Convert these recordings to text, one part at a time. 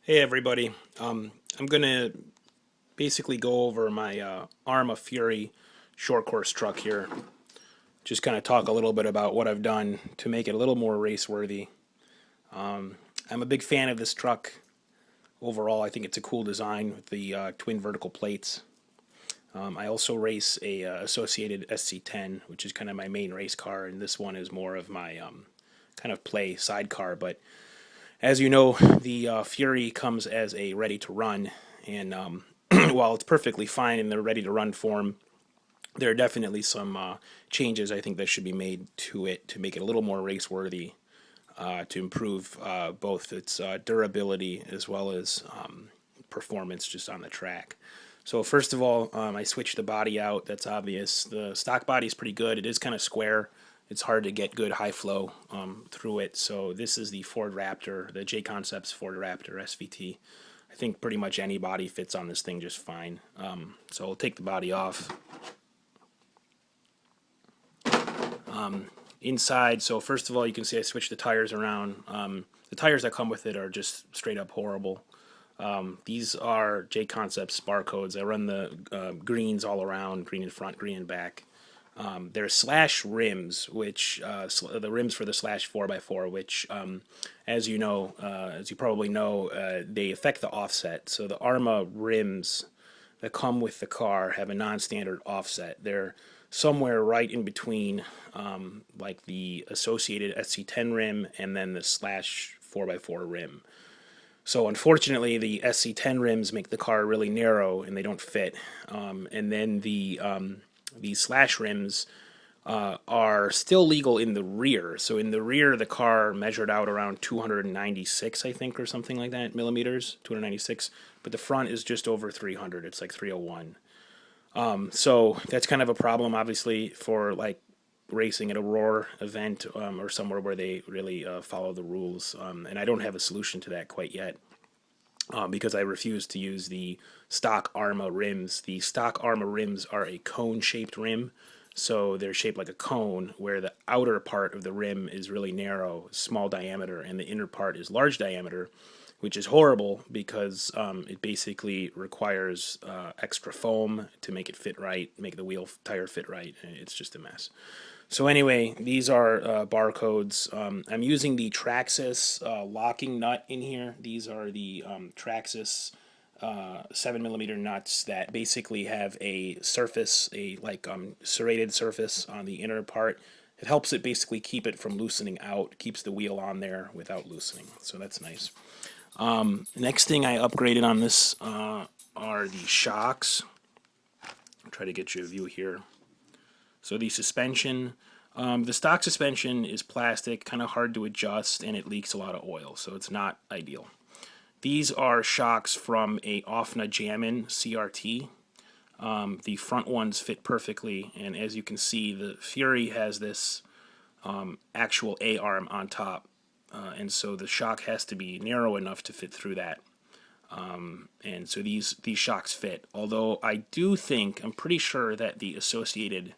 Hey everybody, I'm gonna basically go over my Arrma Fury short course truck here. Just kind of talk a little bit about what I've done to make it a little more race worthy. I'm a big fan of this truck overall. I think it's a cool design with the twin vertical plates. I also race a associated SC10, which is kind of my main race car, and this one is more of my kind of play sidecar. But as you know, the Fury comes as a ready to run, and while it's perfectly fine in the ready to run form, there are definitely some changes I think that should be made to it to make it a little more race worthy, to improve both its durability as well as performance just on the track. So first of all, I switched the body out. That's obvious. The stock body is pretty good. It is kind of square. It's hard to get good high flow through it. So this is the Ford Raptor, the J Concepts Ford Raptor SVT. I think pretty much any body fits on this thing just fine. So I'll take the body off. Inside, so first of all, you can see I switched the tires around. The tires that come with it are just straight up horrible. These are J Concepts barcodes. I run the greens all around, green in front, green in back. They're slash rims, which the rims for the slash 4x4, which, as you know, as you probably know, they affect the offset. So the Arrma rims that come with the car have a non-standard offset. They're somewhere right in between, like the associated SC10 rim and then the slash 4x4 rim. So unfortunately, the SC10 rims make the car really narrow and they don't fit. And then the slash rims are still legal in the rear. So in the rear, the car measured out around 296, I think, or something like that, millimeters, 296. But the front is just over 300. It's like 301. So that's kind of a problem, obviously, for like racing at a Roar event or somewhere where they really follow the rules. And I don't have a solution to that quite yet. Because I refuse to use the stock Arrma rims. The stock Arrma rims are a cone-shaped rim, so they're shaped like a cone, where the outer part of the rim is really narrow, small diameter, and the inner part is large diameter, which is horrible because it basically requires extra foam to make it fit right, make the wheel tire fit right. It's just a mess. So anyway, these are barcodes. I'm using the Traxxas locking nut in here. These are the Traxxas 7mm nuts that basically have a surface, a like serrated surface on the inner part. It helps it basically keep it from loosening out, keeps the wheel on there without loosening. So that's nice. Next thing I upgraded on this are the shocks. I'll try to get you a view here. So the suspension, the stock suspension is plastic, kind of hard to adjust, and it leaks a lot of oil, so it's not ideal. These are shocks from a Arrma Jammin CRT. The front ones fit perfectly, and as you can see, the Fury has this actual A-arm on top, and so the shock has to be narrow enough to fit through that. And so these shocks fit, although I do think, I'm pretty sure that the associated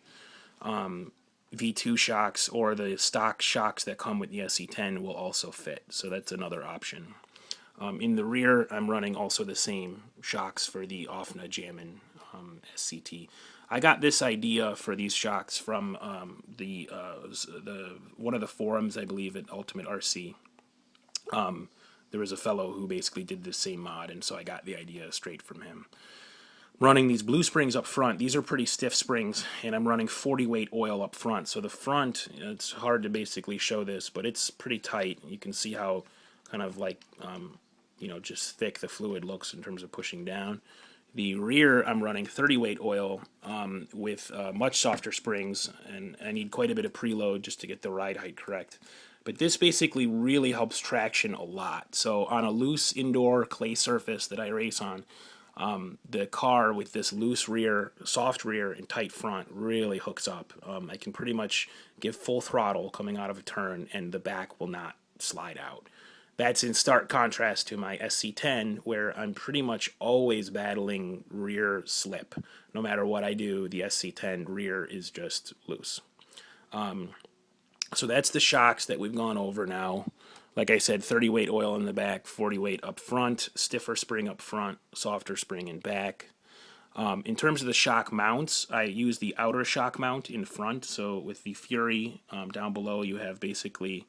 V2 shocks or the stock shocks that come with the SC10 will also fit, so that's another option. In the rear, I'm running also the same shocks for the Arrma Jammin SCT. I got this idea for these shocks from the one of the forums, I believe, at Ultimate RC. There was a fellow who basically did the same mod, and so I got the idea straight from him. Running these blue springs up front, these are pretty stiff springs, and I'm running 40 weight oil up front. So the front, it's hard to basically show this, but it's pretty tight. You can see how kind of like, just thick the fluid looks in terms of pushing down. The rear, I'm running 30 weight oil with much softer springs, and I need quite a bit of preload just to get the ride height correct. But this basically really helps traction a lot. So on a loose indoor clay surface that I race on, the car with this loose rear, soft rear, and tight front really hooks up. I can pretty much give full throttle coming out of a turn, and the back will not slide out. That's in stark contrast to my SC10, where I'm pretty much always battling rear slip. No matter what I do, the SC10 rear is just loose. So that's the shocks that we've gone over now. Like I said, 30 weight oil in the back, 40 weight up front, stiffer spring up front, softer spring in back. In terms of the shock mounts, I use the outer shock mount in front. So with the Fury down below, you have basically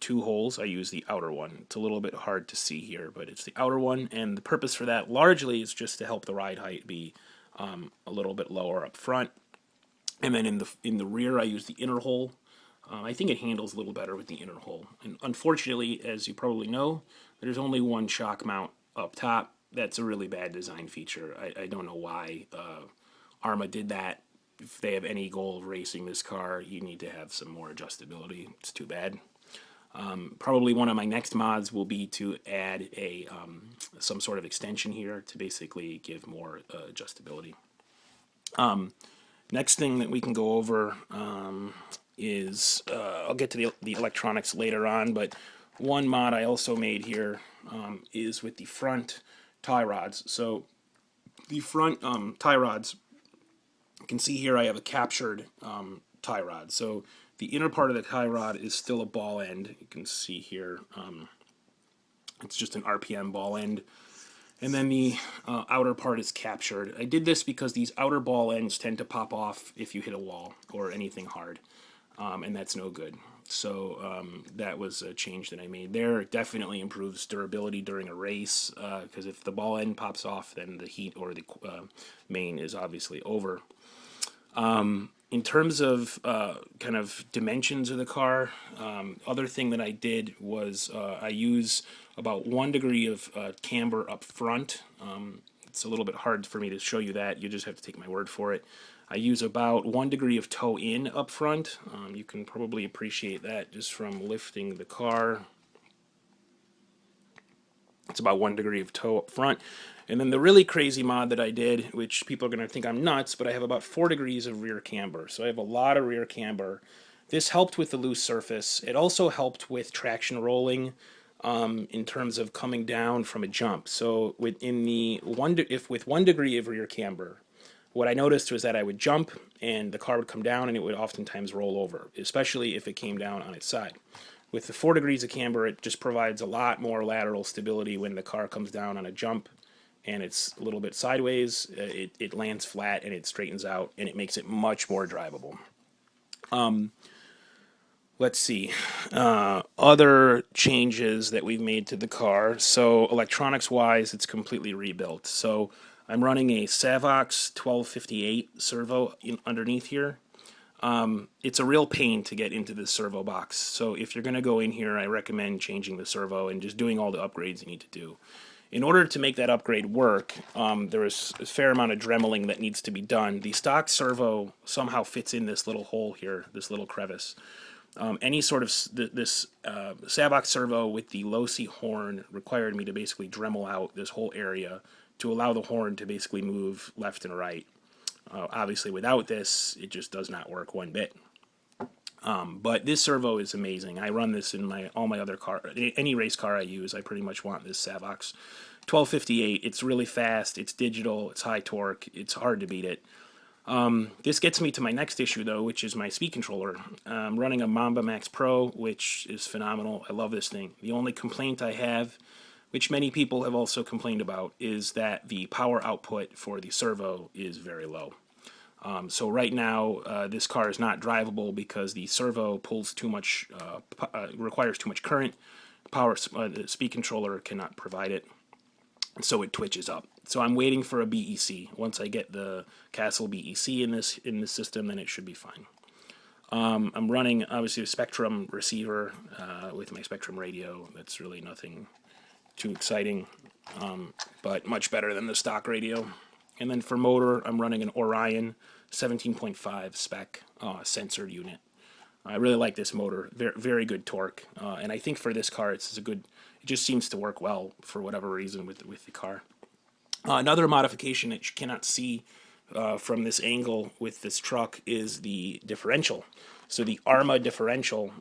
two holes. I use the outer one. It's a little bit hard to see here, but it's the outer one, and the purpose for that largely is just to help the ride height be a little bit lower up front. And then in the rear, I use the inner hole. I think it handles a little better with the inner hole. And unfortunately, as you probably know, there's only one shock mount up top. That's a really bad design feature. I don't know why Arrma did that. If they have any goal of racing this car, you need to have some more adjustability. It's too bad. Probably one of my next mods will be to add some sort of extension here to basically give more adjustability. Next thing that we can go over is, I'll get to the electronics later on, but one mod I also made here is with the front tie rods. So the front tie rods, you can see here I have a captured tie rod. So the inner part of the tie rod is still a ball end. You can see here it's just an RPM ball end. And then the outer part is captured. I did this because these outer ball ends tend to pop off if you hit a wall or anything hard, and that's no good. So that was a change that I made there. It definitely improves durability during a race, because if the ball end pops off, then the heat or the main is obviously over. In terms of kind of dimensions of the car, other thing that I did was I use about 1 degree of camber up front. It's a little bit hard for me to show you that. You just have to take my word for it. I use about 1 degree of toe in up front. You can probably appreciate that just from lifting the car. It's about 1 degree of toe up front. And then the really crazy mod that I did, which people are going to think I'm nuts, but I have about 4 degrees of rear camber. So I have a lot of rear camber. This helped with the loose surface. It also helped with traction rolling in terms of coming down from a jump. So with 1 degree of rear camber, what I noticed was that I would jump and the car would come down and it would oftentimes roll over, especially if it came down on its side. With the 4 degrees of camber, it just provides a lot more lateral stability when the car comes down on a jump and it's a little bit sideways. It lands flat and it straightens out, and it makes it much more drivable. Let's see. Other changes that we've made to the car. So electronics-wise, it's completely rebuilt. So I'm running a Savox 1258 servo underneath here. It's a real pain to get into this servo box. So if you're going to go in here, I recommend changing the servo and just doing all the upgrades you need to do. In order to make that upgrade work, there is a fair amount of dremeling that needs to be done. The stock servo somehow fits in this little hole here, this little crevice. Any sort of this Savox servo with the low C horn required me to basically dremel out this whole area to allow the horn to basically move left and right. Obviously, without this, it just does not work one bit. But this servo is amazing. I run this in all my other car, any race car I use. I pretty much want this Savox 1258. It's really fast. It's digital. It's high torque. It's hard to beat it. This gets me to my next issue, though, which is my speed controller. I'm running a Mamba Max Pro, which is phenomenal. I love this thing. The only complaint I have, which many people have also complained about, is that the power output for the servo is very low. So right now, this car is not drivable because the servo pulls too much, requires too much current. The speed controller cannot provide it, so it twitches up. So I'm waiting for a BEC. Once I get the Castle BEC in this system, then it should be fine. I'm running obviously a Spectrum receiver with my Spectrum radio. That's really nothing too exciting, but much better than the stock radio. And then for motor, I'm running an Orion 17.5 spec censored unit. I really like this motor. Very, very good torque, and I think for this car, it's a good. It just seems to work well for whatever reason with the car. Another modification that you cannot see from this angle with this truck is the differential. So the Arrma differential,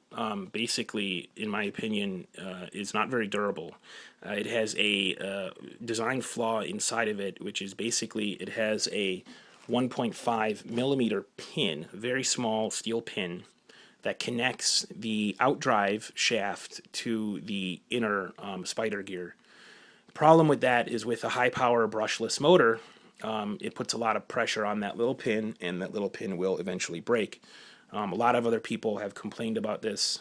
basically, in my opinion, is not very durable. It has a design flaw inside of it, which is basically it has a 1.5 millimeter pin, very small steel pin, that connects the outdrive shaft to the inner spider gear. The problem with that is with a high power brushless motor, it puts a lot of pressure on that little pin, and that little pin will eventually break. A lot of other people have complained about this,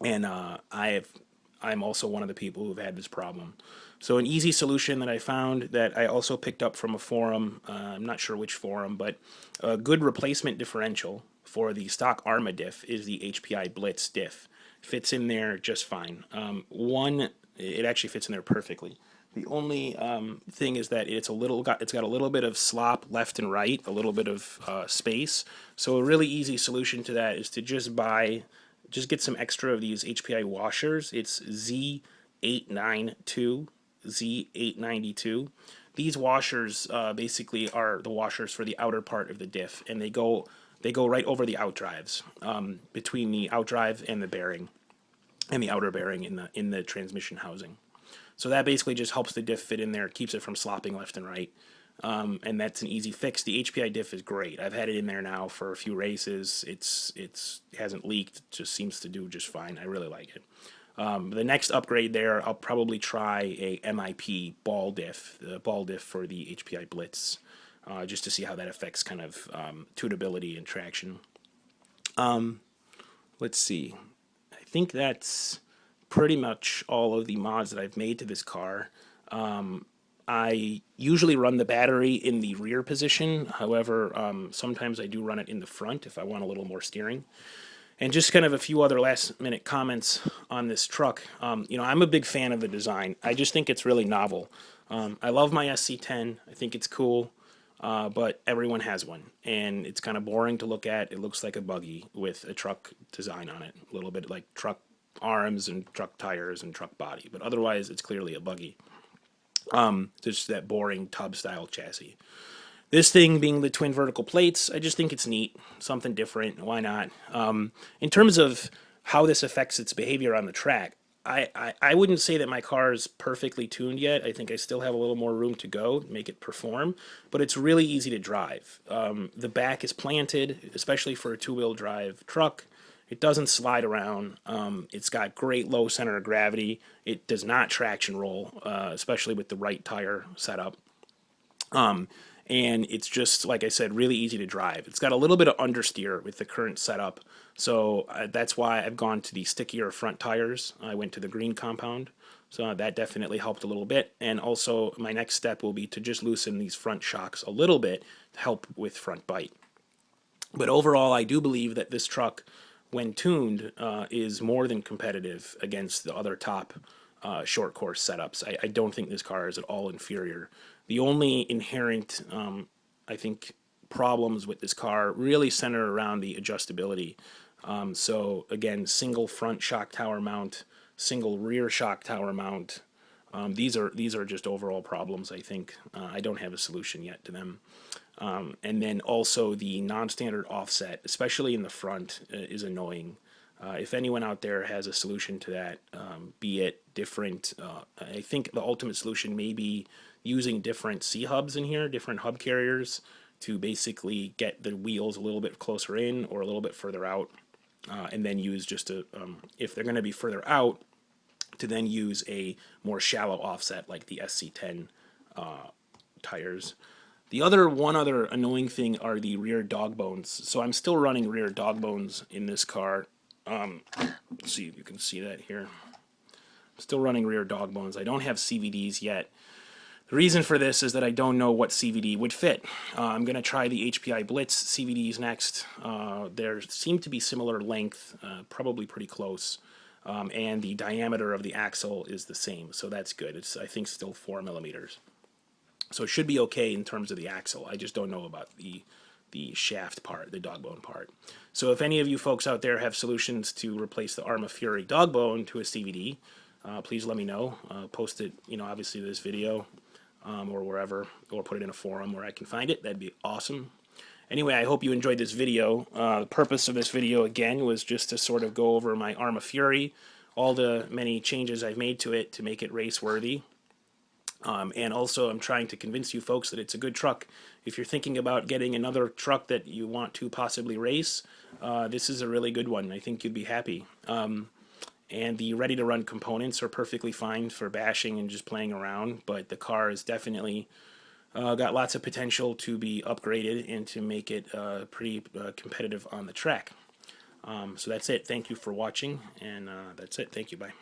and I'm also one of the people who've had this problem. So an easy solution that I found, that I also picked up from a forum, I'm not sure which forum, but a good replacement differential for the stock Arrma diff is the HPI Blitz diff. Fits in there just fine. It actually fits in there perfectly. The only thing is that it's got a little bit of slop left and right, a little bit of space. So a really easy solution to that is to just get some extra of these HPI washers. It's Z892, Z892. These washers basically are the washers for the outer part of the diff, and they go right over the outdrives, between the outdrive and the bearing, and the outer bearing in the transmission housing. So that basically just helps the diff fit in there, keeps it from slopping left and right, and that's an easy fix. The HPI diff is great. I've had it in there now for a few races. It hasn't leaked. It just seems to do just fine. I really like it. The next upgrade there, I'll probably try a MIP ball diff, the ball diff for the HPI Blitz, just to see how that affects kind of tunability and traction. Let's see. I think that's pretty much all of the mods that I've made to this car. I usually run the battery in the rear position. However, sometimes I do run it in the front if I want a little more steering. And just kind of a few other last minute comments on this truck. I'm a big fan of the design. I just think it's really novel. I love my SC10. I think it's cool, but everyone has one, and it's kind of boring to look at. It looks like a buggy with a truck design on it, a little bit like truck arms and truck tires and truck body, but otherwise it's clearly a buggy. Just that boring tub style chassis. This thing being the twin vertical plates, I just think it's neat, something different. Why not? In terms of how this affects its behavior on the track, I wouldn't say that my car is perfectly tuned yet. I think I still have a little more room to go to make it perform, but it's really easy to drive. The back is planted, especially for a two-wheel drive truck. It doesn't slide around. It's got great low center of gravity. It does not traction roll, especially with the right tire setup. And it's just, like I said, really easy to drive. It's got a little bit of understeer with the current setup, so that's why I've gone to the stickier front tires. I went to the green compound, so that definitely helped a little bit. And also, my next step will be to just loosen these front shocks a little bit to help with front bite. But overall, I do believe that this truck, when tuned, is more than competitive against the other top short course setups. I don't think this car is at all inferior. The only inherent, I think, problems with this car really center around the adjustability. So again, single front shock tower mount, single rear shock tower mount. These are just overall problems, I think. I don't have a solution yet to them. And then also the non-standard offset, especially in the front, is annoying. If anyone out there has a solution to that, be it different, I think the ultimate solution may be using different C-hubs in here, different hub carriers, to basically get the wheels a little bit closer in or a little bit further out, and then use just a, if they're going to be further out, to then use a more shallow offset like the SC10 tires. One other annoying thing are the rear dog bones. So I'm still running rear dog bones in this car. Let's see if you can see that here. I'm still running rear dog bones. I don't have CVDs yet. The reason for this is that I don't know what CVD would fit. I'm going to try the HPI Blitz CVDs next. There seem to be similar length, probably pretty close, and the diameter of the axle is the same, so that's good. It's, I think, still 4 millimeters. So it should be okay in terms of the axle. I just don't know about the shaft part, the dog bone part. So if any of you folks out there have solutions to replace the Arrma Fury dog bone to a CVD, please let me know. Post it, obviously this video, or wherever, or put it in a forum where I can find it. That'd be awesome. Anyway, I hope you enjoyed this video. The purpose of this video, again, was just to sort of go over my Arrma Fury, all the many changes I've made to it to make it race worthy. And also, I'm trying to convince you folks that it's a good truck. If you're thinking about getting another truck that you want to possibly race, this is a really good one. I think you'd be happy. And the ready-to-run components are perfectly fine for bashing and just playing around, but the car is definitely got lots of potential to be upgraded and to make it pretty competitive on the track. So that's it. Thank you for watching, and that's it. Thank you. Bye.